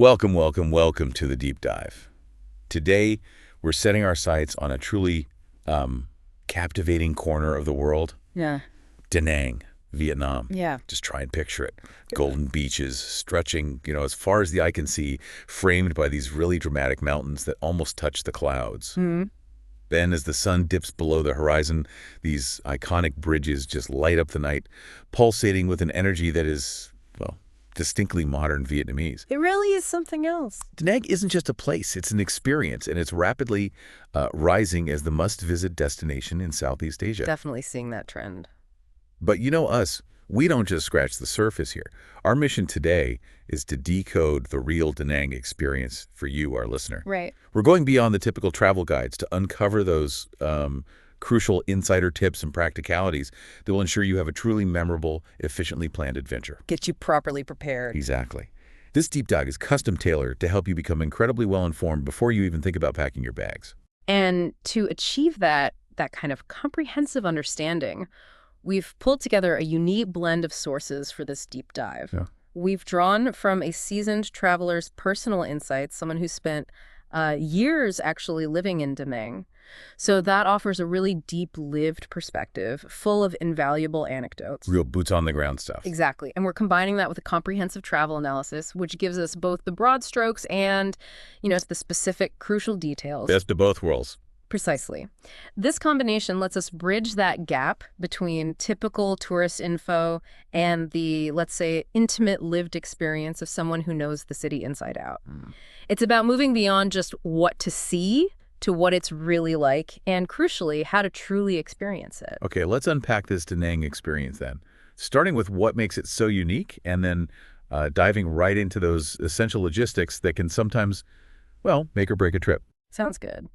Welcome, welcome, welcome to the deep dive. Today, we're setting our sights on a truly captivating corner of the world. Yeah. Da Nang, Vietnam. Yeah. Just try and picture it. Golden beaches stretching, as far as the eye can see, framed by these really dramatic mountains that almost touch the clouds. Mm-hmm. Then, as the sun dips below the horizon, these iconic bridges just light up the night, pulsating with an energy that is, well, distinctly modern Vietnamese. It really is something else. Da Nang isn't just a place, it's an experience, and it's rapidly rising as the must-visit destination in Southeast Asia. Definitely seeing that trend. But you know us, we don't just scratch the surface here. Our mission today is to decode the real Da Nang experience for you, our listener. Right. We're going beyond the typical travel guides to uncover those crucial insider tips and practicalities that will ensure you have a truly memorable, efficiently planned adventure. Get you properly prepared. Exactly. This deep dive is custom tailored to help you become incredibly well-informed before you even think about packing your bags. And to achieve that kind of comprehensive understanding, we've pulled together a unique blend of sources for this deep dive. Yeah. We've drawn from a seasoned traveler's personal insights, someone who spent years actually living in Da Nang. So that offers a really deep lived perspective, full of invaluable anecdotes. Real boots-on-the-ground stuff. Exactly. And we're combining that with a comprehensive travel analysis, which gives us both the broad strokes and, the specific crucial details. Best of both worlds. Precisely. This combination lets us bridge that gap between typical tourist info and the, let's say, intimate lived experience of someone who knows the city inside out. It's about moving beyond just what to see to what it's really like, and crucially, how to truly experience it. Okay, let's unpack this Da Nang experience then. Starting with what makes it so unique, and then diving right into those essential logistics that can sometimes, make or break a trip. Sounds good.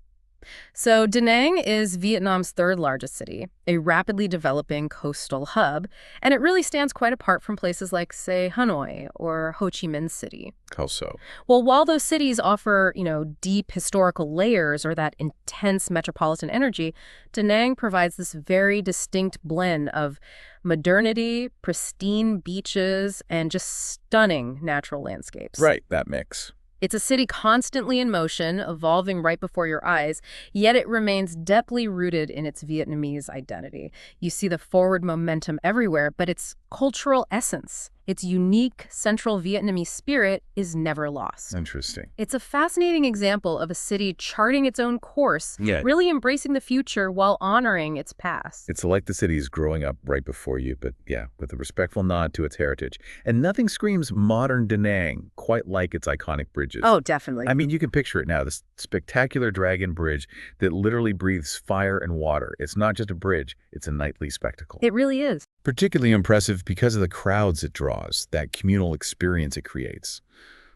So Da Nang is Vietnam's third largest city, a rapidly developing coastal hub, and it really stands quite apart from places like, say, Hanoi or Ho Chi Minh City. How so? Well, while those cities offer, deep historical layers or that intense metropolitan energy, Da Nang provides this very distinct blend of modernity, pristine beaches, and just stunning natural landscapes. Right, that mix. It's a city constantly in motion, evolving right before your eyes, yet it remains deeply rooted in its Vietnamese identity. You see the forward momentum everywhere, but its cultural essence, its unique Central Vietnamese spirit, is never lost. Interesting. It's a fascinating example of a city charting its own course, really embracing the future while honoring its past. It's like the city is growing up right before you, but with a respectful nod to its heritage. And nothing screams modern Da Nang quite like its iconic bridges. Oh, definitely. I mean, you can picture it now, this spectacular dragon bridge that literally breathes fire and water. It's not just a bridge, it's a nightly spectacle. It really is. Particularly impressive because of the crowds it draws, that communal experience it creates.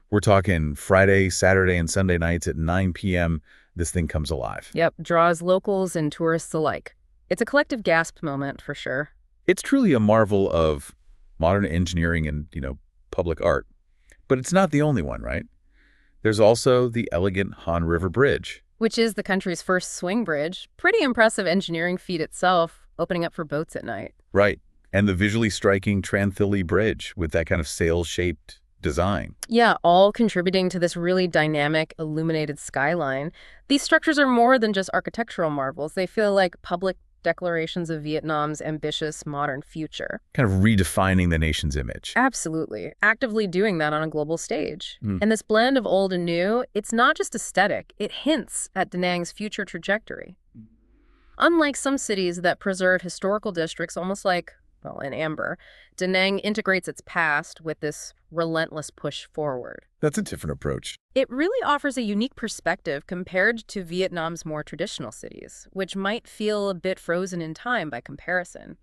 We're talking Friday, Saturday, and Sunday nights at 9 p.m. This thing comes alive. Yep, draws locals and tourists alike. It's a collective gasp moment for sure. It's truly a marvel of modern engineering and, public art. But it's not the only one, right? There's also the elegant Han River Bridge, which is the country's first swing bridge. Pretty impressive engineering feat itself, opening up for boats at night. Right. And the visually striking Tran Thi Bridge with that kind of sail-shaped design. Yeah, all contributing to this really dynamic, illuminated skyline. These structures are more than just architectural marvels. They feel like public declarations of Vietnam's ambitious modern future. Kind of redefining the nation's image. Absolutely. Actively doing that on a global stage. And this blend of old and new, it's not just aesthetic. It hints at Da Nang's future trajectory. Unlike some cities that preserve historical districts almost like, in amber, Da Nang integrates its past with this relentless push forward. That's a different approach. It really offers a unique perspective compared to Vietnam's more traditional cities, which might feel a bit frozen in time by comparison.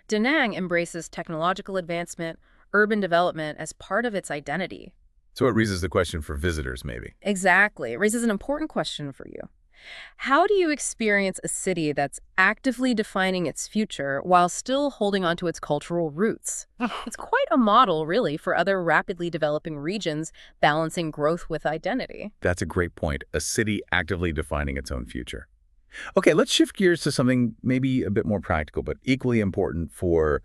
Da Nang embraces technological advancement, urban development as part of its identity. So it raises the question for visitors, maybe. Exactly. It raises an important question for you. How do you experience a city that's actively defining its future while still holding onto its cultural roots? It's quite a model, really, for other rapidly developing regions balancing growth with identity. That's a great point. A city actively defining its own future. Okay, let's shift gears to something maybe a bit more practical, but equally important for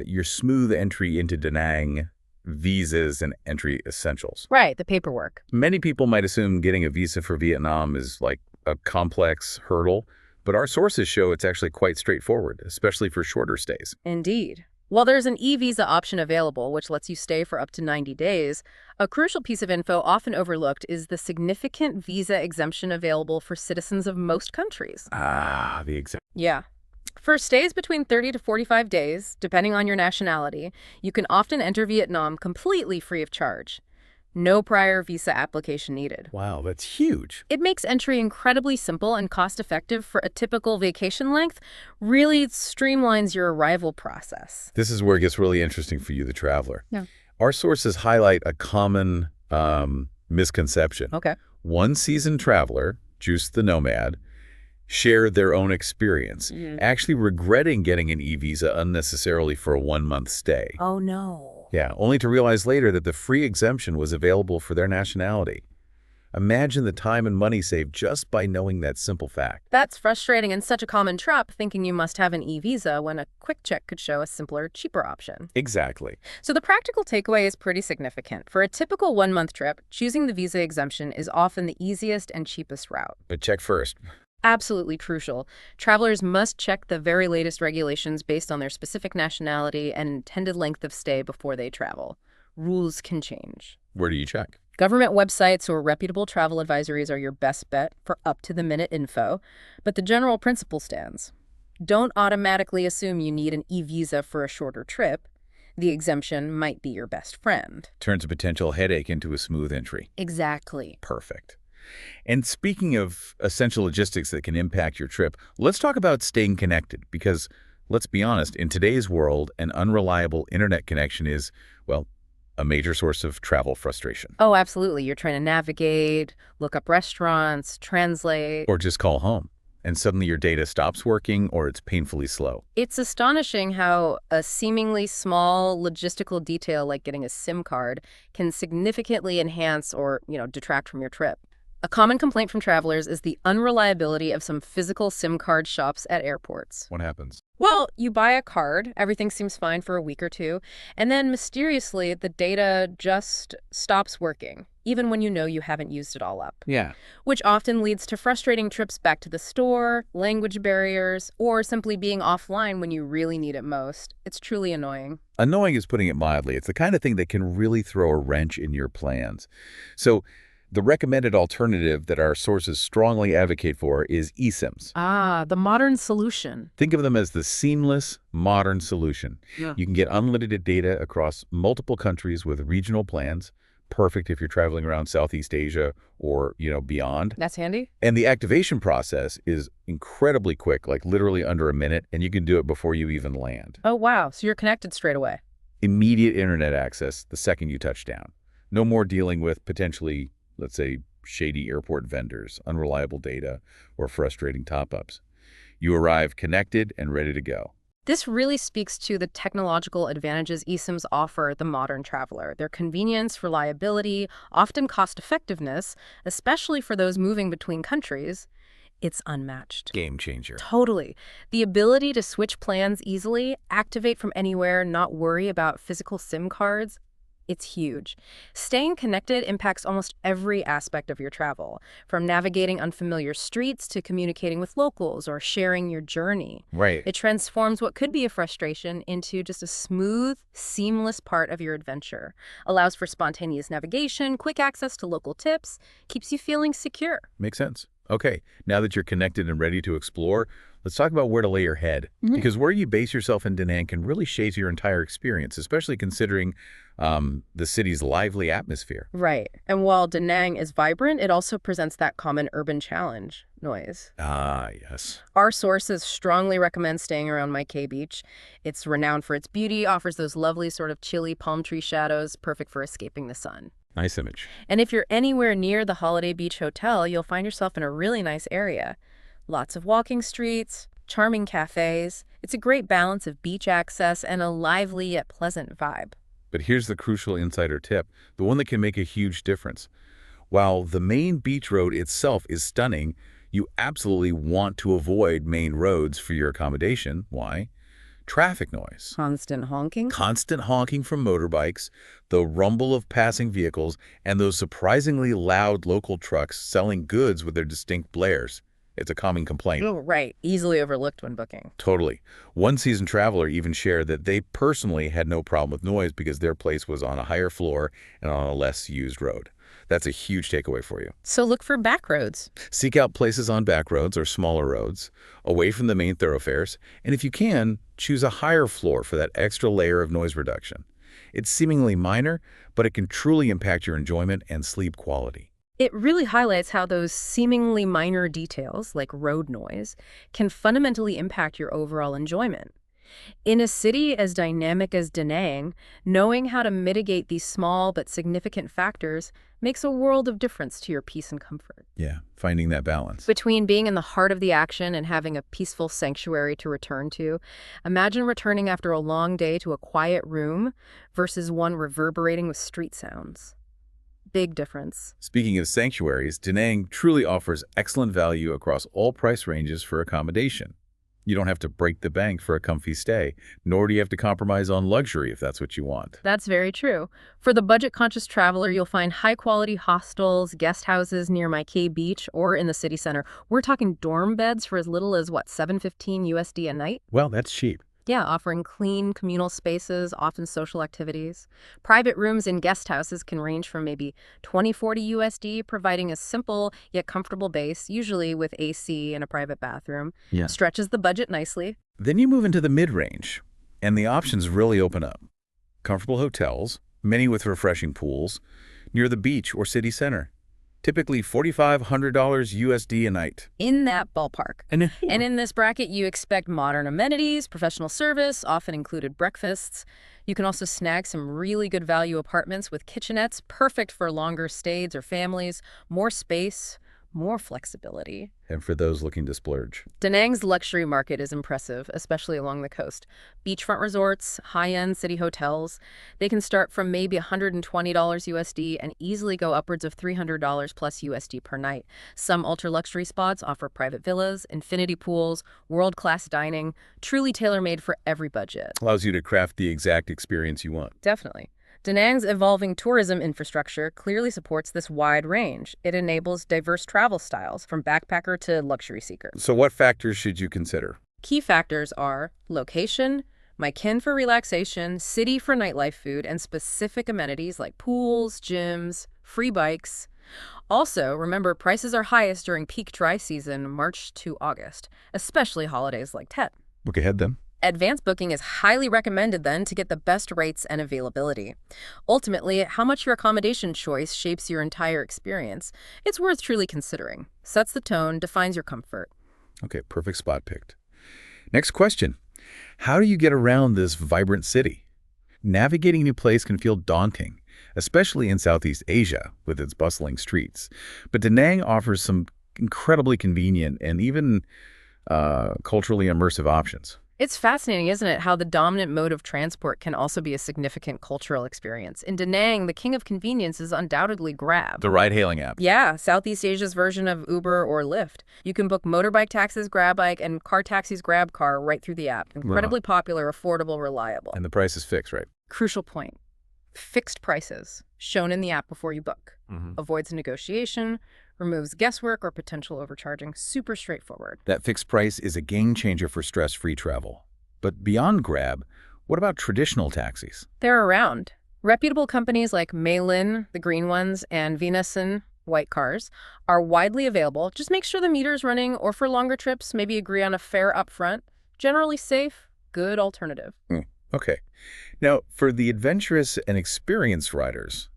your smooth entry into Da Nang, visas and entry essentials. Right, the paperwork. Many people might assume getting a visa for Vietnam is like a complex hurdle, but our sources show it's actually quite straightforward, especially for shorter stays. Indeed. While there's an e-visa option available, which lets you stay for up to 90 days, a crucial piece of info often overlooked is the significant visa exemption available for citizens of most countries. Ah, the exemption. Yeah. For stays between 30 to 45 days, depending on your nationality, you can often enter Vietnam completely free of charge. No prior visa application needed. Wow, that's huge. It makes entry incredibly simple and cost-effective for a typical vacation length. Really streamlines your arrival process. This is where it gets really interesting for you, the traveler. Yeah. Our sources highlight a common misconception. Okay. One seasoned traveler, Juice the Nomad, shared their own experience, actually regretting getting an e-visa unnecessarily for a 1-month stay. Oh, no. Yeah, only to realize later that the free exemption was available for their nationality. Imagine the time and money saved just by knowing that simple fact. That's frustrating and such a common trap, thinking you must have an e-visa when a quick check could show a simpler, cheaper option. Exactly. So the practical takeaway is pretty significant. For a typical 1-month trip, choosing the visa exemption is often the easiest and cheapest route. But check first. Absolutely crucial. Travelers must check the very latest regulations based on their specific nationality and intended length of stay before they travel. Rules can change. Where do you check? Government websites or reputable travel advisories are your best bet for up-to-the-minute info, but the general principle stands. Don't automatically assume you need an e-visa for a shorter trip. The exemption might be your best friend. Turns a potential headache into a smooth entry. Exactly. Perfect. And speaking of essential logistics that can impact your trip, let's talk about staying connected because, let's be honest, in today's world, an unreliable internet connection is, well, a major source of travel frustration. Oh, absolutely. You're trying to navigate, look up restaurants, translate. Or just call home, and suddenly your data stops working or it's painfully slow. It's astonishing how a seemingly small logistical detail like getting a SIM card can significantly enhance or, detract from your trip. A common complaint from travelers is the unreliability of some physical SIM card shops at airports. What happens? Well, you buy a card, everything seems fine for a week or two, and then mysteriously the data just stops working, even when you know you haven't used it all up. Yeah. Which often leads to frustrating trips back to the store, language barriers, or simply being offline when you really need it most. It's truly annoying. Annoying is putting it mildly. It's the kind of thing that can really throw a wrench in your plans. So, the recommended alternative that our sources strongly advocate for is eSIMs. Ah, the modern solution. Think of them as the seamless, modern solution. Yeah. You can get unlimited data across multiple countries with regional plans, perfect if you're traveling around Southeast Asia or, beyond. That's handy. And the activation process is incredibly quick, like literally under a minute, and you can do it before you even land. Oh, wow. So you're connected straight away. Immediate internet access the second you touch down. No more dealing with potentially, let's say, shady airport vendors, unreliable data, or frustrating top-ups. You arrive connected and ready to go. This really speaks to the technological advantages eSIMs offer the modern traveler. Their convenience, reliability, often cost-effectiveness, especially for those moving between countries, it's unmatched. Game changer. Totally. The ability to switch plans easily, activate from anywhere, not worry about physical SIM cards, it's huge. Staying connected impacts almost every aspect of your travel, from navigating unfamiliar streets to communicating with locals or sharing your journey. Right. It transforms what could be a frustration into just a smooth, seamless part of your adventure. Allows for spontaneous navigation, quick access to local tips, keeps you feeling secure. Makes sense. Okay, now that you're connected and ready to explore, let's talk about where to lay your head. Because where you base yourself in Da Nang can really shape your entire experience, especially considering the city's lively atmosphere. Right. And while Da Nang is vibrant, it also presents that common urban challenge, noise. Ah, yes. Our sources strongly recommend staying around My Khe Beach. It's renowned for its beauty, offers those lovely sort of chilly palm tree shadows, perfect for escaping the sun. Nice image. And if you're anywhere near the Holiday Beach Hotel, you'll find yourself in a really nice area. Lots of walking streets, charming cafes. It's a great balance of beach access and a lively yet pleasant vibe. But here's the crucial insider tip, the one that can make a huge difference. While the main beach road itself is stunning, you absolutely want to avoid main roads for your accommodation. Why? traffic noise. Constant honking? Constant honking from motorbikes, the rumble of passing vehicles, and those surprisingly loud local trucks selling goods with their distinct blares. It's a common complaint. Oh, right. Easily overlooked when booking. Totally. One seasoned traveler even shared that they personally had no problem with noise because their place was on a higher floor and on a less used road. That's a huge takeaway for you. So look for back roads. Seek out places on back roads or smaller roads, away from the main thoroughfares, and if you can, choose a higher floor for that extra layer of noise reduction. It's seemingly minor, but it can truly impact your enjoyment and sleep quality. It really highlights how those seemingly minor details, like road noise, can fundamentally impact your overall enjoyment. In a city as dynamic as Da Nang, knowing how to mitigate these small but significant factors makes a world of difference to your peace and comfort. Yeah, finding that balance. Between being in the heart of the action and having a peaceful sanctuary to return to, imagine returning after a long day to a quiet room versus one reverberating with street sounds. Big difference. Speaking of sanctuaries, Da Nang truly offers excellent value across all price ranges for accommodation. You don't have to break the bank for a comfy stay, nor do you have to compromise on luxury if that's what you want. That's very true. For the budget-conscious traveler, you'll find high-quality hostels, guest houses near My Khe Beach or in the city center. We're talking dorm beds for as little as, what, $7.15 USD a night? Well, that's cheap. Yeah, offering clean communal spaces, often social activities. Private rooms in guest houses can range from maybe $20-40 USD, providing a simple yet comfortable base, usually with AC and a private bathroom. Yeah. Stretches the budget nicely. Then you move into the mid-range, and the options really open up. Comfortable hotels, many with refreshing pools, near the beach or city center. Typically $4,500 USD a night. In that ballpark. And in this bracket, you expect modern amenities, professional service, often included breakfasts. You can also snag some really good value apartments with kitchenettes, perfect for longer stays or families, more space, more flexibility. And for those looking to splurge. Da Nang's luxury market is impressive, especially along the coast. Beachfront resorts, high-end city hotels, they can start from maybe $120 USD and easily go upwards of $300 plus USD per night. Some ultra-luxury spots offer private villas, infinity pools, world-class dining, truly tailor-made for every budget. Allows you to craft the exact experience you want. Definitely. Da Nang's evolving tourism infrastructure clearly supports this wide range. It enables diverse travel styles, from backpacker to luxury seeker. So what factors should you consider? Key factors are location, My Khe for relaxation, city for nightlife food, and specific amenities like pools, gyms, free bikes. Also, remember, prices are highest during peak dry season, March to August, especially holidays like Tet. Look ahead then. Advanced booking is highly recommended then to get the best rates and availability. Ultimately, how much your accommodation choice shapes your entire experience, it's worth truly considering. Sets the tone, defines your comfort. Okay, perfect spot picked. Next question. How do you get around this vibrant city? Navigating a new place can feel daunting, especially in Southeast Asia with its bustling streets. But Da Nang offers some incredibly convenient and even culturally immersive options. It's fascinating, isn't it, how the dominant mode of transport can also be a significant cultural experience. In Da Nang, the king of convenience is undoubtedly Grab. The ride-hailing app. Yeah, Southeast Asia's version of Uber or Lyft. You can book motorbike taxis, Grab Bike, and car taxis, Grab Car right through the app. Incredibly popular, affordable, reliable. And the price is fixed, right? Crucial point. Fixed prices, shown in the app before you book. Avoids negotiation, removes guesswork or potential overcharging. Super straightforward. That fixed price is a game changer for stress-free travel. But beyond Grab, what about traditional taxis? They're around. Reputable companies like Maylin, the green ones, and Vinasun, white cars, are widely available. Just make sure the meter's running, or for longer trips, maybe agree on a fare up front. Generally safe, good alternative. Okay. Now, for the adventurous and experienced riders,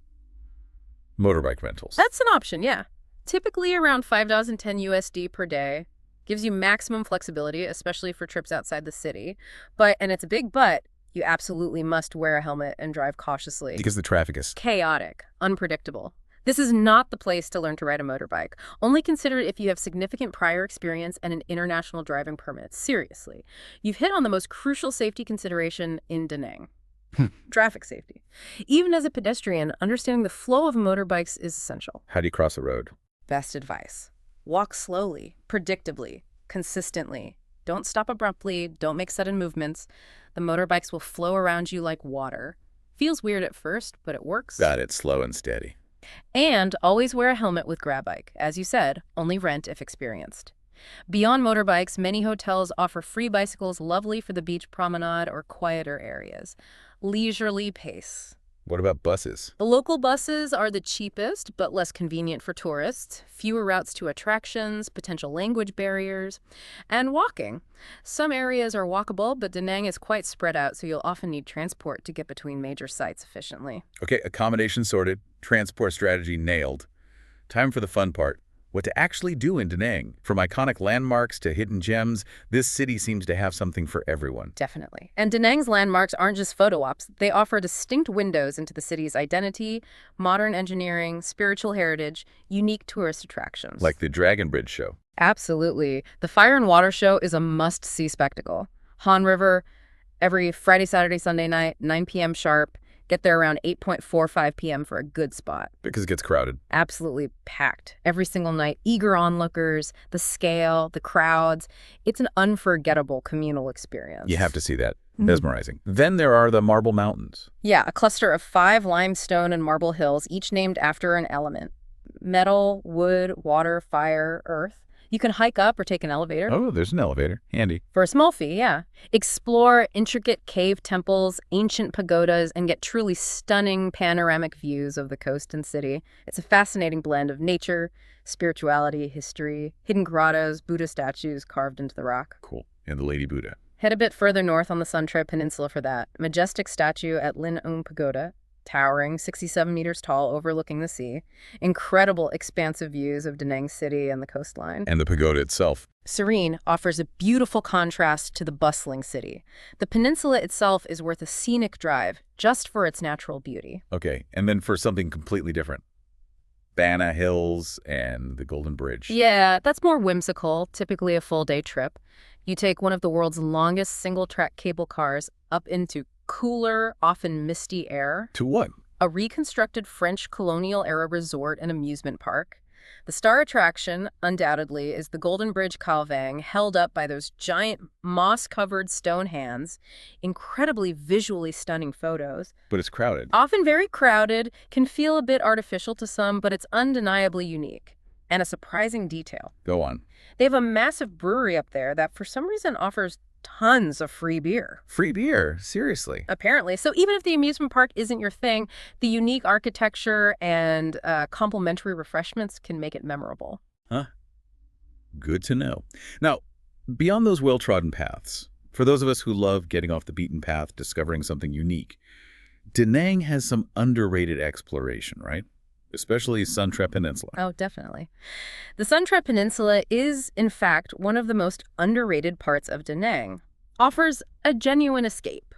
motorbike rentals. That's an option, yeah. Typically around $5,010 USD per day. Gives you maximum flexibility, especially for trips outside the city. And it's a big but, you absolutely must wear a helmet and drive cautiously. Because the traffic is chaotic, unpredictable. This is not the place to learn to ride a motorbike. Only consider it if you have significant prior experience and an international driving permit. Seriously. You've hit on the most crucial safety consideration in Da Nang. Traffic safety. Even as a pedestrian, understanding the flow of motorbikes is essential. How do you cross the road? Best advice. Walk slowly, predictably, consistently. Don't stop abruptly, don't make sudden movements. The motorbikes will flow around you like water. Feels weird at first, but it works. Got it, slow and steady. And always wear a helmet with grab bike. As you said, only rent if experienced. Beyond motorbikes, many hotels offer free bicycles lovely for the beach promenade or quieter areas. Leisurely pace. What about buses? The local buses are the cheapest, but less convenient for tourists. Fewer routes to attractions, potential language barriers, and walking. Some areas are walkable, but Da Nang is quite spread out, so you'll often need transport to get between major sites efficiently. Okay, accommodation sorted, transport strategy nailed. Time for the fun part. What to actually do in Da Nang. From iconic landmarks to hidden gems, this city seems to have something for everyone. Definitely. And Da Nang's landmarks aren't just photo ops. They offer distinct windows into the city's identity, modern engineering, spiritual heritage, unique tourist attractions. Like the Dragon Bridge show. Absolutely. The Fire and Water Show is a must-see spectacle. Han River, every Friday, Saturday, Sunday night, 9 p.m. sharp. Get there around 8:45 p.m. for a good spot. Because it gets crowded. Absolutely packed. Every single night, eager onlookers, the scale, the crowds. It's an unforgettable communal experience. You have to see that. Mesmerizing. Then there are the Marble Mountains. Yeah, a cluster of 5 limestone and marble hills, each named after an element. Metal, wood, water, fire, earth. You can hike up or take an elevator. Oh, there's an elevator. Handy. For a small fee, yeah. Explore intricate cave temples, ancient pagodas, and get truly stunning panoramic views of the coast and city. It's a fascinating blend of nature, spirituality, history, hidden grottos, Buddha statues carved into the rock. Cool. And the Lady Buddha. Head a bit further north on the Suntribe Peninsula for that. Majestic statue at Linh Ung Pagoda, towering 67 meters tall, overlooking the sea. Incredible expansive views of Da Nang City and the coastline. And the pagoda itself. Serene offers a beautiful contrast to the bustling city. The peninsula itself is worth a scenic drive just for its natural beauty. Okay, and then for something completely different. Bana Hills and the Golden Bridge. Yeah, that's more whimsical, typically a full-day trip. You take one of the world's longest single-track cable cars up into cooler, often misty air. To what? A reconstructed French colonial-era resort and amusement park. The star attraction, undoubtedly, is the Golden Bridge Calvang, held up by those giant moss-covered stone hands. Incredibly visually stunning photos. But it's crowded. Often very crowded, can feel a bit artificial to some, but it's undeniably unique. And a surprising detail. Go on. They have a massive brewery up there that for some reason offers tons of free beer. Free beer? Seriously? Apparently. So even if the amusement park isn't your thing, the unique architecture and complimentary refreshments can make it memorable. Huh. Good to know. Now, beyond those well-trodden paths, for those of us who love getting off the beaten path, discovering something unique, Da Nang has some underrated exploration, right? Especially Suntribe Peninsula. Oh, definitely. The Suntribe Peninsula is, in fact, one of the most underrated parts of Da Nang. Offers a genuine escape.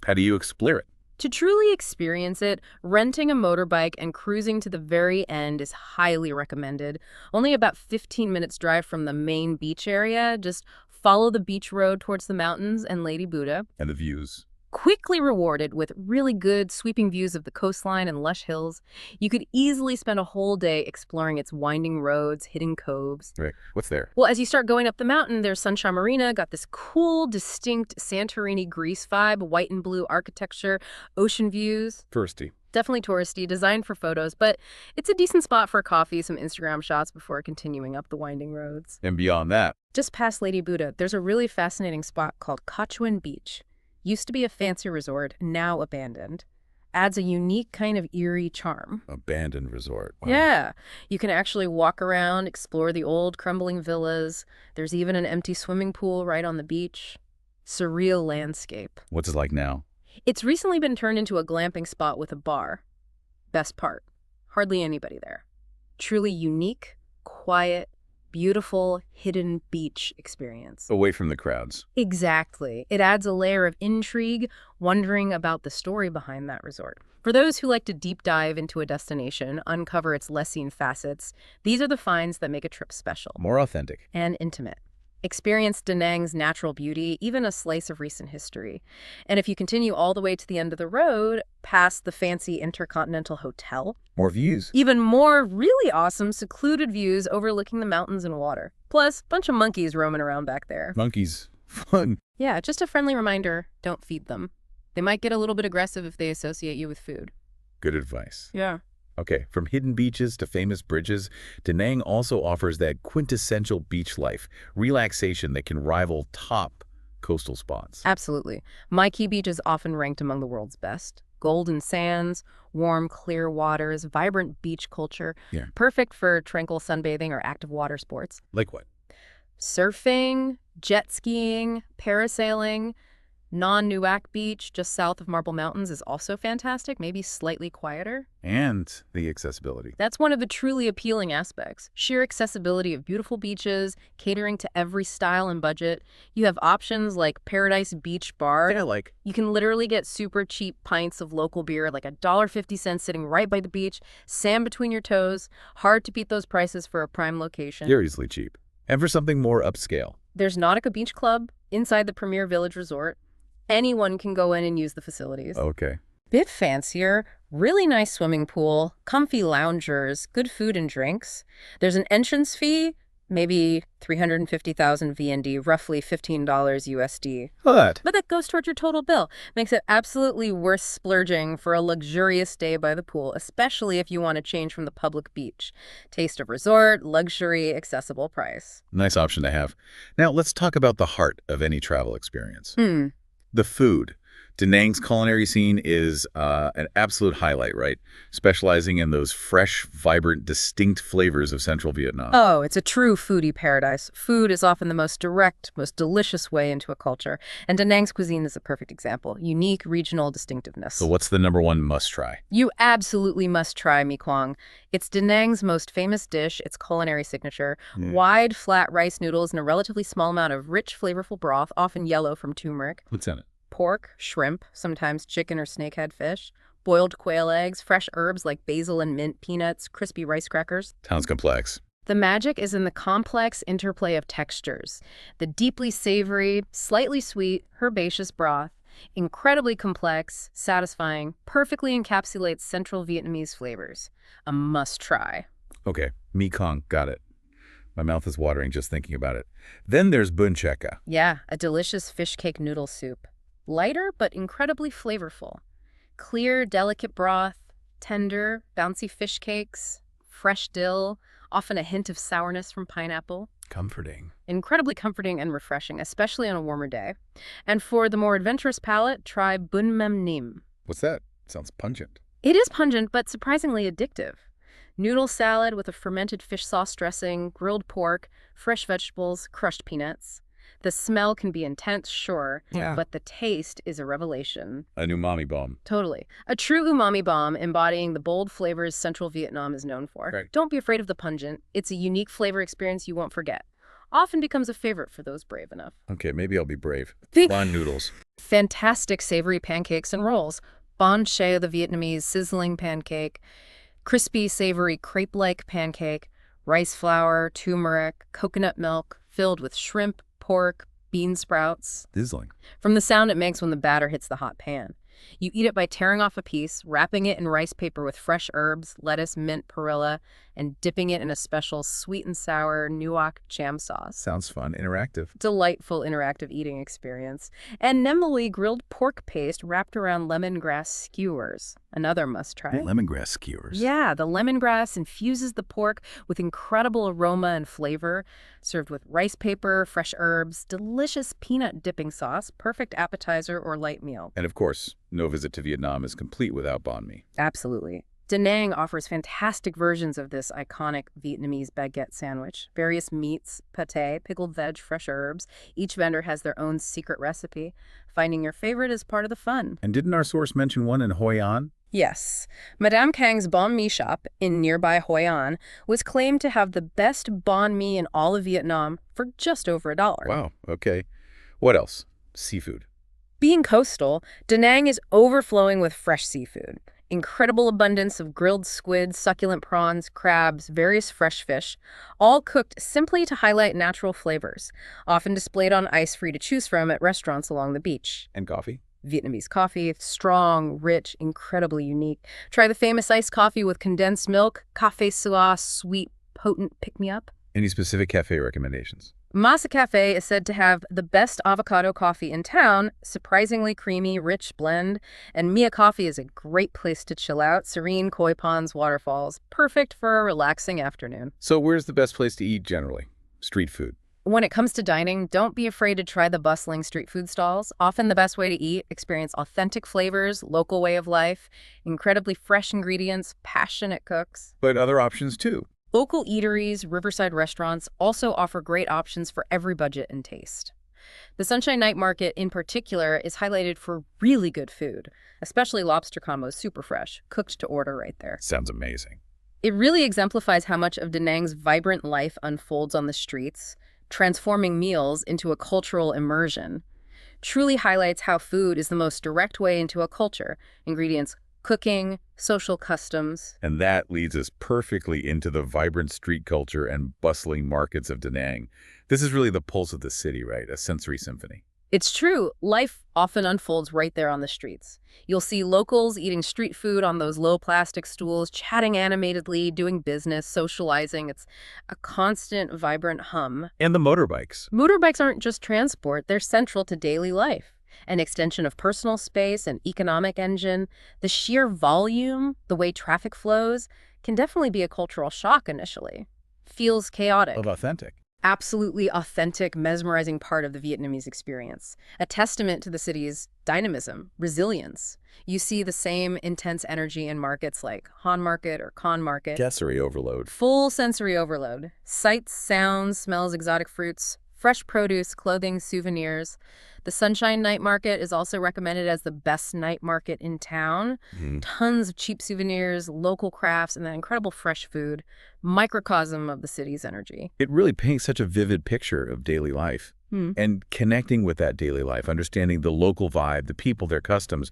How do you explore it? To truly experience it, renting a motorbike and cruising to the very end is highly recommended. Only about 15 minutes drive from the main beach area. Just follow the beach road towards the mountains and Lady Buddha. And the views. Quickly rewarded with really good sweeping views of the coastline and lush hills. You could easily spend a whole day exploring its winding roads, hidden coves. Right. What's there? Well, as you start going up the mountain, there's Sunshine Marina, got this cool, distinct Santorini Greece vibe, white and blue architecture, ocean views. Touristy. Definitely touristy, designed for photos, but it's a decent spot for coffee, some Instagram shots before continuing up the winding roads. And beyond that? Just past Lady Buddha, there's a really fascinating spot called Kachuan Beach. Used to be a fancy resort, now abandoned. Adds a unique kind of eerie charm. Abandoned resort. Wow. Yeah. You can actually walk around, explore the old crumbling villas. There's even an empty swimming pool right on the beach. Surreal landscape. What's it like now? It's recently been turned into a glamping spot with a bar. Best part, hardly anybody there. Truly unique, quiet, beautiful, hidden beach experience. Away from the crowds. Exactly. It adds a layer of intrigue, wondering about the story behind that resort. For those who like to deep dive into a destination, uncover its less seen facets, these are the finds that make a trip special. More authentic. And intimate. Experience Da Nang's natural beauty, even a slice of recent history. And if you continue all the way to the end of the road, past the fancy Intercontinental Hotel, more views. Even more really awesome, secluded views overlooking the mountains and water. Plus, a bunch of monkeys roaming around back there. Monkeys. Fun. Yeah, just a friendly reminder, don't feed them. They might get a little bit aggressive if they associate you with food. Good advice. Yeah. Okay, from hidden beaches to famous bridges, Da Nang also offers that quintessential beach life, relaxation that can rival top coastal spots. Absolutely. My Khe Beach is often ranked among the world's best. Golden sands, warm, clear waters, vibrant beach culture, Yeah. perfect for tranquil sunbathing or active water sports. Like what? Surfing, jet skiing, parasailing. Non-Nuac Beach, just south of Marble Mountains, is also fantastic, maybe slightly quieter. And the accessibility. That's one of the truly appealing aspects. Sheer accessibility of beautiful beaches, catering to every style and budget. You have options like Paradise Beach Bar. Yeah, like You can literally get super cheap pints of local beer, like $1.50 sitting right by the beach, sand between your toes. Hard to beat those prices for a prime location. seriously cheap. And for something more upscale. There's Nautica Beach Club inside the Premier Village Resort. Anyone can go in and use the facilities. Okay. Bit fancier, really nice swimming pool, comfy loungers, good food and drinks. There's an entrance fee, maybe 350,000 VND, roughly $15 USD. What? But that goes towards your total bill. Makes it absolutely worth splurging for a luxurious day by the pool, especially if you want to change from the public beach. Taste of resort, luxury, accessible price. Nice option to have. Now, let's talk about the heart of any travel experience. Hmm. The food. Da Nang's culinary scene is an absolute highlight, right? Specializing in those fresh, vibrant, distinct flavors of Central Vietnam. Oh, it's a true foodie paradise. Food is often the most direct, most delicious way into a culture. And Da Nang's cuisine is a perfect example. Unique regional distinctiveness. So what's the #1 must-try? You absolutely must try Mi Quang. It's Da Nang's most famous dish, its culinary signature. Yeah. Wide, flat rice noodles and a relatively small amount of rich, flavorful broth, often yellow from turmeric. What's in it? Pork, shrimp, sometimes chicken or snakehead fish, boiled quail eggs, fresh herbs like basil and mint, peanuts, crispy rice crackers. Sounds complex. The magic is in the complex interplay of textures. The deeply savory, slightly sweet, herbaceous broth, incredibly complex, satisfying, perfectly encapsulates Central Vietnamese flavors. A must-try. Okay, Mekong, got it. My mouth is watering just thinking about it. Then there's bun chekka. Yeah, a delicious fish cake noodle soup. Lighter, but incredibly flavorful. Clear, delicate broth, tender, bouncy fish cakes, fresh dill, often a hint of sourness from pineapple. Comforting. Incredibly comforting and refreshing, especially on a warmer day. And for the more adventurous palate, try bun mem nim. What's that? Sounds pungent. It is pungent, but surprisingly addictive. Noodle salad with a fermented fish sauce dressing, grilled pork, fresh vegetables, crushed peanuts. The smell can be intense, sure, Yeah. but the taste is a revelation. An umami bomb. Totally. A true umami bomb embodying the bold flavors Central Vietnam is known for. Right. Don't be afraid of the pungent. It's a unique flavor experience you won't forget. Often becomes a favorite for those brave enough. Okay, maybe I'll be brave. Think- Bun noodles. Fantastic savory pancakes and rolls. Bánh xèo, the Vietnamese sizzling pancake. Crispy, savory, crepe-like pancake. Rice flour, turmeric, coconut milk, filled with shrimp, pork, bean sprouts. Sizzling. From the sound it makes when the batter hits the hot pan. You eat it by tearing off a piece, wrapping it in rice paper with fresh herbs, lettuce, mint, perilla, and dipping it in a special sweet and sour nuoc jam sauce. Sounds fun. Interactive. Delightful interactive eating experience. And Nemoli grilled pork paste wrapped around lemongrass skewers. Another must-try. Lemongrass skewers. Yeah, the lemongrass infuses the pork with incredible aroma and flavor, served with rice paper, fresh herbs, delicious peanut dipping sauce, perfect appetizer or light meal. And of course, no visit to Vietnam is complete without banh mi. Absolutely. Da Nang offers fantastic versions of this iconic Vietnamese baguette sandwich. Various meats, pate, pickled veg, fresh herbs. Each vendor has their own secret recipe. Finding your favorite is part of the fun. And didn't our source mention one in Hoi An? Yes. Madame Kang's banh mi shop in nearby Hoi An was claimed to have the best banh mi in all of Vietnam for just over $1. Wow, okay. What else? Seafood. Being coastal, Da Nang is overflowing with fresh seafood. Incredible abundance of grilled squid, succulent prawns, crabs, various fresh fish, all cooked simply to highlight natural flavors, often displayed on ice for you to choose from at restaurants along the beach. And coffee? Vietnamese coffee, strong, rich, incredibly unique. Try the famous iced coffee with condensed milk, café sua, sweet, potent pick-me-up. Any specific cafe recommendations? Masa Cafe is said to have the best avocado coffee in town, surprisingly creamy, rich blend, and Mia Coffee is a great place to chill out, serene koi ponds, waterfalls, perfect for a relaxing afternoon. So where's the best place to eat generally? Street food. When it comes to dining, don't be afraid to try the bustling street food stalls. Often the best way to eat, experience authentic flavors, local way of life, incredibly fresh ingredients, passionate cooks. But other options too. Local eateries, riverside restaurants also offer great options for every budget and taste. The Sunshine Night Market in particular is highlighted for really good food, especially lobster combos, super fresh, cooked to order right there. Sounds amazing. It really exemplifies how much of Da Nang's vibrant life unfolds on the streets, transforming meals into a cultural immersion. Truly highlights how food is the most direct way into a culture. Ingredients, cooking, social customs. And that leads us perfectly into the vibrant street culture and bustling markets of Da Nang. This is really the pulse of the city, right? A sensory symphony. It's true, life often unfolds right there on the streets. You'll see locals eating street food on those low plastic stools, chatting animatedly, doing business, socializing. It's a constant, vibrant hum. And the motorbikes. Motorbikes aren't just transport, they're central to daily life. An extension of personal space, an economic engine. The sheer volume, the way traffic flows, can definitely be a cultural shock initially. Feels chaotic. Of authentic. Absolutely authentic, mesmerizing part of the Vietnamese experience. A testament to the city's dynamism, resilience. You see the same intense energy in markets like Han Market or Con Market. Sensory overload. Full sensory overload. Sights, sounds, smells, exotic fruits, fresh produce, clothing, souvenirs. The Sunshine Night Market is also recommended as the best night market in town. Tons of cheap souvenirs, local crafts, and that incredible fresh food. Microcosm of the city's energy. It really paints such a vivid picture of daily life. And connecting with that daily life, understanding the local vibe, the people, their customs,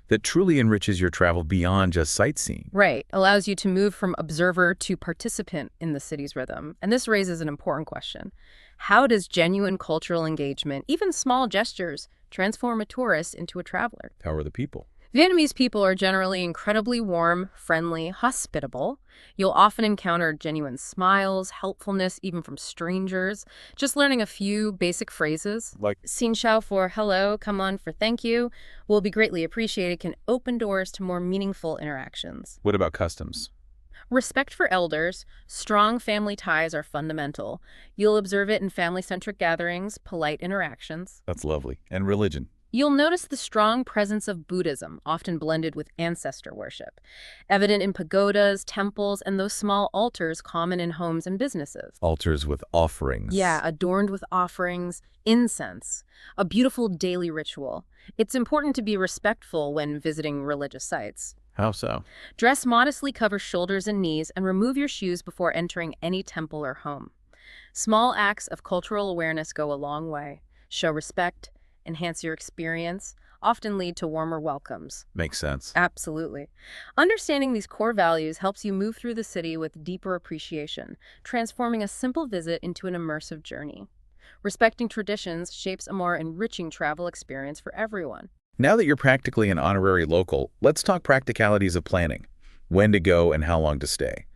that truly enriches your travel beyond just sightseeing. Right. Allows you to move from observer to participant in the city's rhythm. And this raises an important question. How does genuine cultural engagement, even small gestures, transform a tourist into a traveler? How are the people? Vietnamese people are generally incredibly warm, friendly, hospitable. You'll often encounter genuine smiles, helpfulness, even from strangers. Just learning a few basic phrases, Like, Xin chào for hello, come on for thank you, will be greatly appreciated, can open doors to more meaningful interactions. what about customs? Respect for elders, strong family ties are fundamental. You'll observe it in family-centric gatherings, polite interactions. That's lovely. And religion. You'll notice the strong presence of Buddhism, often blended with ancestor worship, evident in pagodas, temples, and those small altars common in homes and businesses. Altars with offerings. Yeah, adorned with offerings, incense, a beautiful daily ritual. It's important to be respectful when visiting religious sites. How so? Dress modestly, cover shoulders and knees, and remove your shoes before entering any temple or home. Small acts of cultural awareness go a long way. Show respect, enhance your experience, often lead to warmer welcomes. Makes sense. Absolutely. Understanding these core values helps you move through the city with deeper appreciation, transforming a simple visit into an immersive journey. Respecting traditions shapes a more enriching travel experience for everyone. Now that you're practically an honorary local, let's talk practicalities of planning. When to go and how long to stay.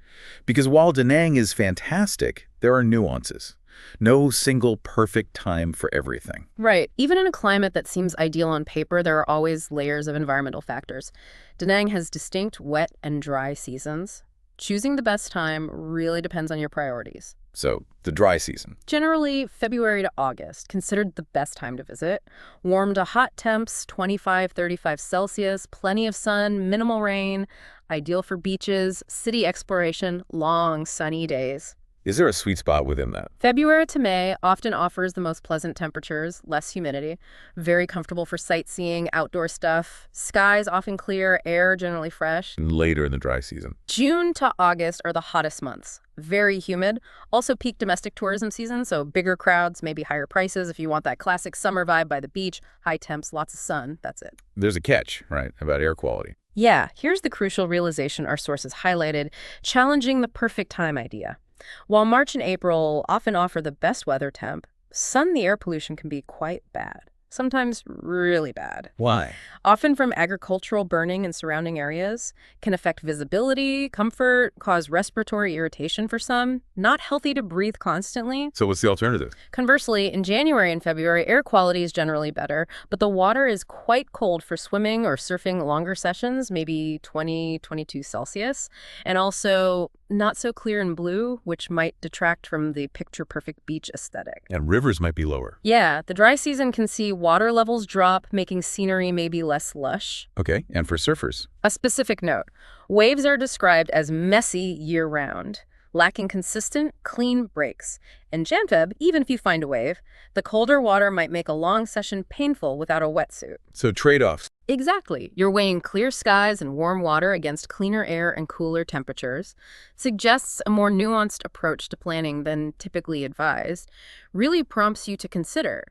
Because while Da Nang is fantastic, there are nuances. No single perfect time for everything. Right. Even in a climate that seems ideal on paper, there are always layers of environmental factors. Da Nang has distinct wet and dry seasons. Choosing the best time really depends on your priorities. So, the dry season. Generally, February to August, considered the best time to visit. Warm to hot temps, 25, 35 Celsius, plenty of sun, minimal rain, ideal for beaches, city exploration, long sunny days. Is there a sweet spot within that? February to May often offers the most pleasant temperatures, less humidity, very comfortable for sightseeing, outdoor stuff. Skies often clear, air generally fresh. And later in the dry season. June to August are the hottest months. Very humid. Also peak domestic tourism season, so bigger crowds, maybe higher prices if you want that classic summer vibe by the beach, high temps, lots of sun, that's it. There's a catch, right, about air quality. Yeah, here's the crucial realization our sources highlighted, challenging the perfect time idea. While March and April often offer the best weather temp, sun the air pollution can be quite bad. sometimes really bad. Why? Often from agricultural burning in surrounding areas, can affect visibility, comfort, cause respiratory irritation for some, not healthy to breathe constantly. So what's the alternative? Conversely, in January and February, air quality is generally better, but the water is quite cold for swimming or surfing longer sessions, maybe 20, 22 Celsius, and also not so clear and blue, which might detract from the picture-perfect beach aesthetic. And rivers might be lower. Yeah, the dry season can see water levels drop, making scenery maybe less lush. Okay, and for surfers? A specific note, waves are described as messy year-round, lacking consistent, clean breaks. In Jan-Feb, even if you find a wave, the colder water might make a long session painful without a wetsuit. So trade-offs. Exactly. You're weighing clear skies and warm water against cleaner air and cooler temperatures. Suggests a more nuanced approach to planning than typically advised. Really prompts you to consider,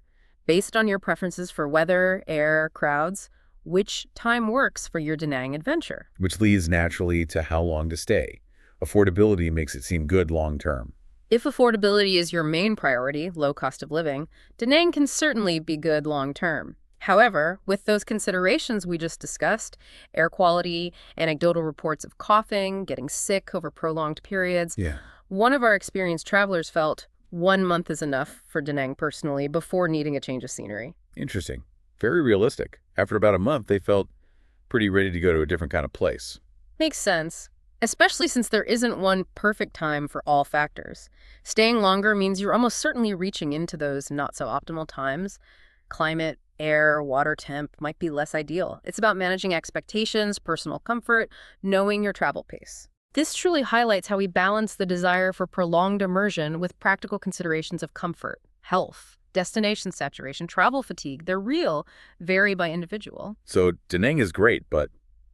based on your preferences for weather, air, crowds, which time works for your Da Nang adventure. Which leads naturally to how long to stay. Affordability makes it seem good long-term. If affordability is your main priority, low cost of living, Da Nang can certainly be good long-term. However, with those considerations we just discussed, air quality, anecdotal reports of coughing, getting sick over prolonged periods, Yeah. one of our experienced travelers felt 1 month is enough for Da Nang personally before needing a change of scenery. Interesting. Very realistic. After about a month, they felt pretty ready to go to a different kind of place. Makes sense, especially since there isn't one perfect time for all factors. Staying longer means you're almost certainly reaching into those not-so-optimal times. Climate, air, water temp might be less ideal. It's about managing expectations, personal comfort, knowing your travel pace. This truly highlights how we balance the desire for prolonged immersion with practical considerations of comfort, health, destination saturation, travel fatigue. They're real, vary by individual. So Da Nang is great, but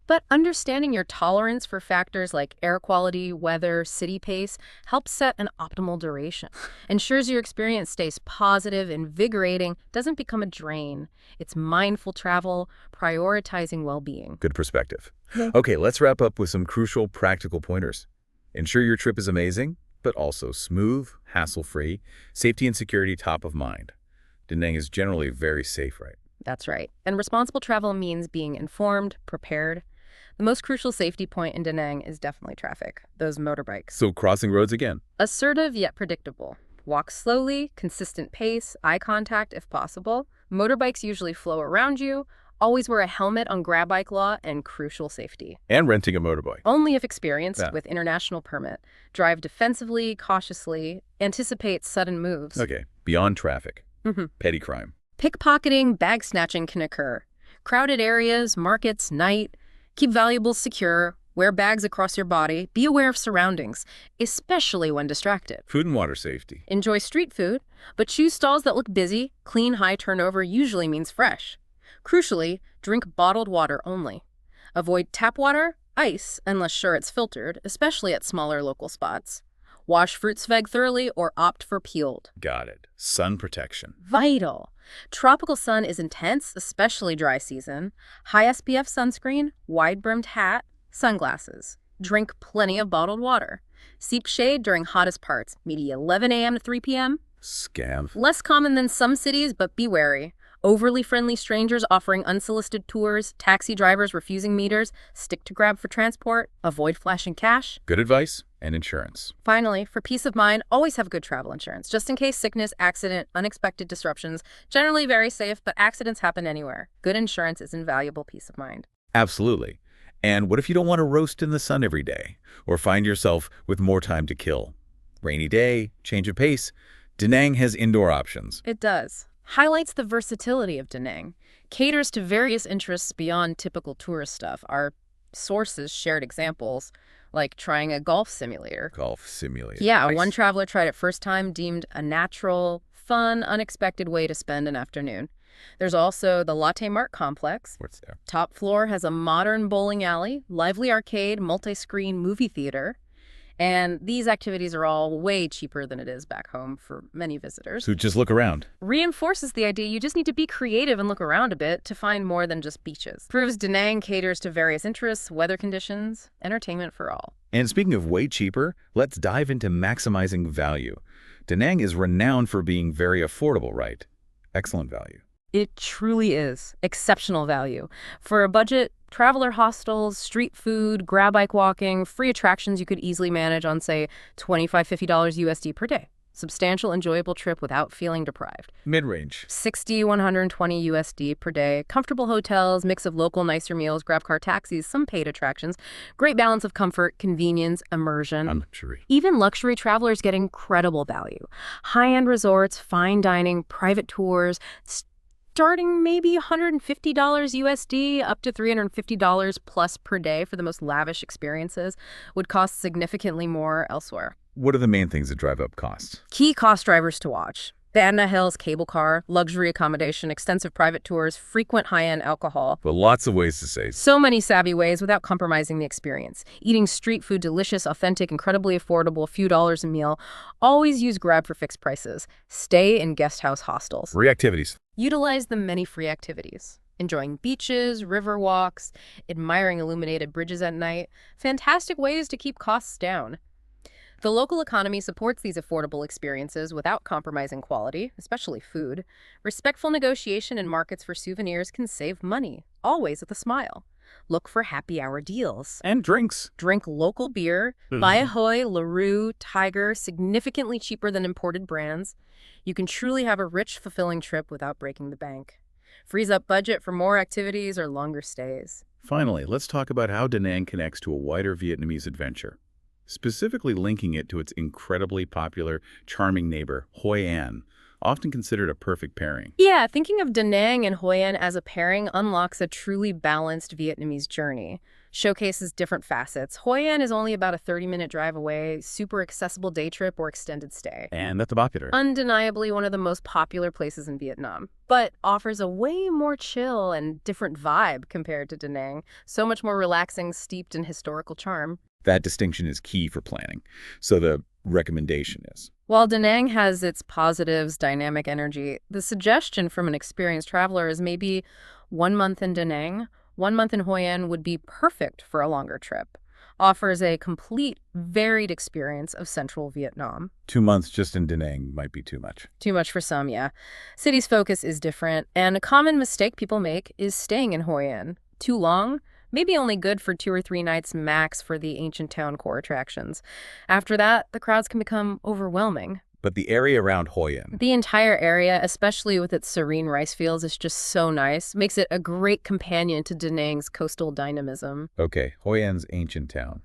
But understanding your tolerance for factors like air quality, weather, city pace helps set an optimal duration. Ensures your experience stays positive, invigorating, doesn't become a drain. It's mindful travel, prioritizing well-being. good perspective. Yeah. Okay, let's wrap up with some crucial practical pointers. Ensure your trip is amazing, but also smooth, hassle-free, safety and security top of mind. Da Nang is generally very safe, right? That's right. And responsible travel means being informed, prepared. The most crucial safety point in Da Nang is definitely traffic, those motorbikes. So crossing roads again. Assertive yet predictable. Walk slowly, consistent pace, eye contact if possible. Motorbikes usually flow around you. Always wear a helmet on grab bike law and crucial safety. And renting a motorbike. Only if experienced Yeah. with international permit. Drive defensively, cautiously, anticipate sudden moves. Okay, beyond traffic. Mhm. Petty crime. Pickpocketing, bag snatching can occur. Crowded areas, markets, night. Keep valuables secure. Wear bags across your body. Be aware of surroundings, especially when distracted. Food and water safety. Enjoy street food, but choose stalls that look busy. Clean, high turnover usually means fresh. Crucially, drink bottled water only. Avoid tap water, ice, unless sure it's filtered, especially at smaller local spots. Wash fruits veg thoroughly or opt for peeled. Got it. Sun protection. Vital. Tropical sun is intense, especially dry season. High SPF sunscreen, wide-brimmed hat, sunglasses. Drink plenty of bottled water. Seek shade during hottest parts, maybe 11 a.m. to 3 p.m. Scam. Less common than some cities, but be wary. Overly friendly strangers offering unsolicited tours, taxi drivers refusing meters, stick to Grab for transport, avoid flashing cash. Good advice and insurance. Finally, for peace of mind, always have good travel insurance, just in case sickness, accident, unexpected disruptions. Generally very safe, but accidents happen anywhere. Good insurance is invaluable peace of mind. Absolutely. And what if you don't want to roast in the sun every day or find yourself with more time to kill? Rainy day, change of pace. Da Nang has indoor options. It does. Highlights the versatility of Da Nang. Caters to various interests beyond typical tourist stuff. Our sources shared examples, like trying a golf simulator. Golf simulator. Yeah, Nice. one traveler tried it first time, deemed a natural, fun, unexpected way to spend an afternoon. There's also the Latte Mart complex. What's there? Top floor has a modern bowling alley, lively arcade, multi-screen movie theater. And these activities are all way cheaper than it is back home for many visitors. So just look around. Reinforces the idea you just need to be creative and look around a bit to find more than just beaches. Proves Da Nang caters to various interests, weather conditions, entertainment for all. And speaking of way cheaper, let's dive into maximizing value. Da Nang is renowned for being very affordable, right? Excellent value. It truly is exceptional value. For a budget, traveler hostels, street food, grab bike walking, free attractions you could easily manage on, say, $25–50 USD per day. Substantial, enjoyable trip without feeling deprived. Mid-range. 120 USD per day. Comfortable hotels, mix of local nicer meals, grab car taxis, some paid attractions. Great balance of comfort, convenience, immersion. And luxury. Even luxury travelers get incredible value. High-end resorts, fine dining, private tours, starting maybe $150 USD up to $350 plus per day for the most lavish experiences, would cost significantly more elsewhere. What are the main things that drive up costs? Key cost drivers to watch: Bandna Hills cable car, luxury accommodation, extensive private tours, frequent high-end alcohol. But lots of ways to say. So many savvy ways without compromising the experience. Eating street food, delicious, authentic, incredibly affordable, a few dollars a meal. Always use Grab for fixed prices. Stay in guest house hostels. Free activities. Utilize the many free activities. Enjoying beaches, river walks, admiring illuminated bridges at night. Fantastic ways to keep costs down. The local economy supports these affordable experiences without compromising quality, especially food. Respectful negotiation in markets for souvenirs can save money, always with a smile. Look for happy hour deals. And drinks. Drink local beer, buy Ahoy, LaRue, Tiger, significantly cheaper than imported brands. You can truly have a rich, fulfilling trip without breaking the bank. Frees up budget for more activities or longer stays. Finally, let's talk about how Da Nang connects to a wider Vietnamese adventure, specifically linking it to its incredibly popular, charming neighbor, Hoi An, often considered a perfect pairing. Yeah, thinking of Da Nang and Hoi An as a pairing unlocks a truly balanced Vietnamese journey. Showcases different facets. Hoi An is only about a 30-minute drive away, super accessible day trip or extended stay. And that's popular. Undeniably one of the most popular places in Vietnam, but offers a way more chill and different vibe compared to Da Nang. So much more relaxing, steeped in historical charm. That distinction is key for planning. So the recommendation is, while Da Nang has its positives, dynamic energy, the suggestion from an experienced traveler is maybe 1 month in Da Nang, 1 month in Hoi An would be perfect for a longer trip. Offers a complete, varied experience of Central Vietnam. 2 months just in Da Nang might be too much. Too much for some, yeah. City's focus is different, and a common mistake people make is staying in Hoi An. Too long? Maybe only good for 2 or 3 nights max for the ancient town core attractions. After that, the crowds can become overwhelming. But the area around Hoi An, the entire area, especially with its serene rice fields, is just so nice. Makes it a great companion to Da Nang's coastal dynamism. Okay, Hoi An's ancient town,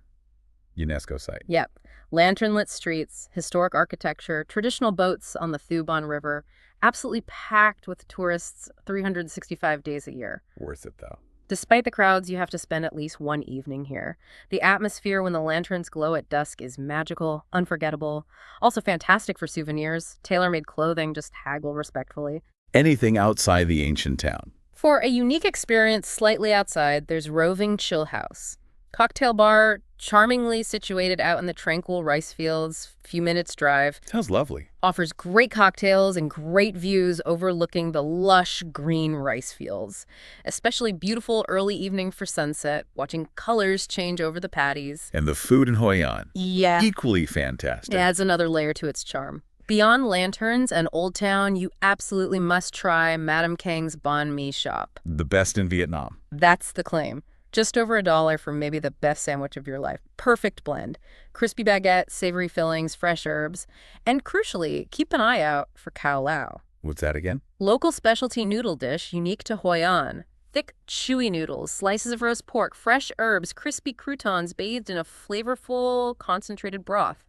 UNESCO site. Yep. Lantern-lit streets, historic architecture, traditional boats on the Thu Bon River, absolutely packed with tourists 365 days a year. Worth it, though. Despite the crowds, you have to spend at least 1 evening here. The atmosphere when the lanterns glow at dusk is magical, unforgettable. Also fantastic for souvenirs, tailor-made clothing, just haggle respectfully. Anything outside the ancient town. For a unique experience slightly outside, there's Roving Chill House. Cocktail bar, charmingly situated out in the tranquil rice fields, few minutes drive. Sounds lovely. Offers great cocktails and great views overlooking the lush green rice fields. Especially beautiful early evening for sunset, watching colors change over the patties. And the food in Hoi An. Yeah. Equally fantastic. It adds another layer to its charm. Beyond lanterns and Old Town, you absolutely must try Madame Kang's banh mi shop. The best in Vietnam. That's the claim. Just over $1 for maybe the best sandwich of your life. Perfect blend. Crispy baguette, savory fillings, fresh herbs. And crucially, keep an eye out for Cao Lao. What's that again? Local specialty noodle dish unique to Hoi An. Thick, chewy noodles, slices of roast pork, fresh herbs, crispy croutons bathed in a flavorful, concentrated broth.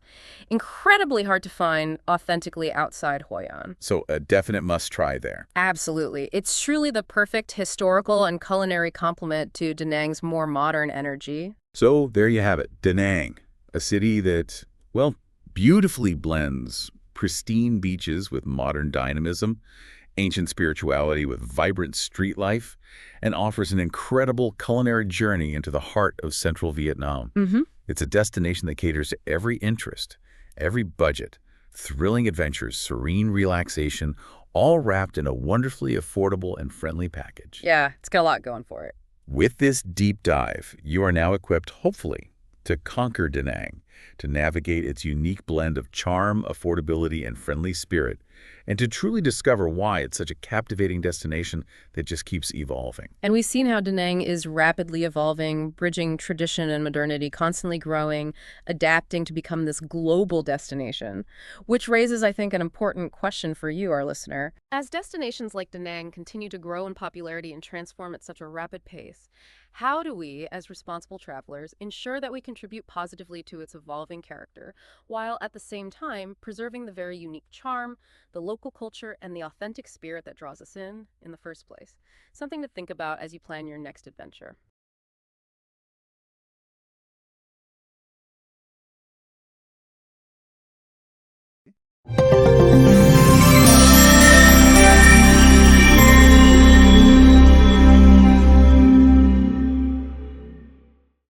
Incredibly hard to find authentically outside Hoi An. So a definite must-try there. Absolutely. It's truly the perfect historical and culinary complement to Da Nang's more modern energy. So there you have it, Da Nang, a city that, well, beautifully blends pristine beaches with modern dynamism, ancient spirituality with vibrant street life, and offers an incredible culinary journey into the heart of Central Vietnam. It's a destination that caters to every interest, every budget, thrilling adventures, serene relaxation, all wrapped in a wonderfully affordable and friendly package. Yeah, it's got a lot going for it. With this deep dive, you are now equipped, hopefully, to conquer Da Nang to navigate its unique blend of charm, affordability, and friendly spirit, and to truly discover why it's such a captivating destination that just keeps evolving. And we've seen how Da Nang is rapidly evolving, bridging tradition and modernity, constantly growing, adapting to become this global destination. Which raises, I think, an important question for you, our listener. As destinations like Da Nang continue to grow in popularity and transform at such a rapid pace, how do we, as responsible travelers, ensure that we contribute positively to its evolving character, while at the same time preserving the very unique charm, the local culture, and the authentic spirit that draws us in the first place? Something to think about as you plan your next adventure.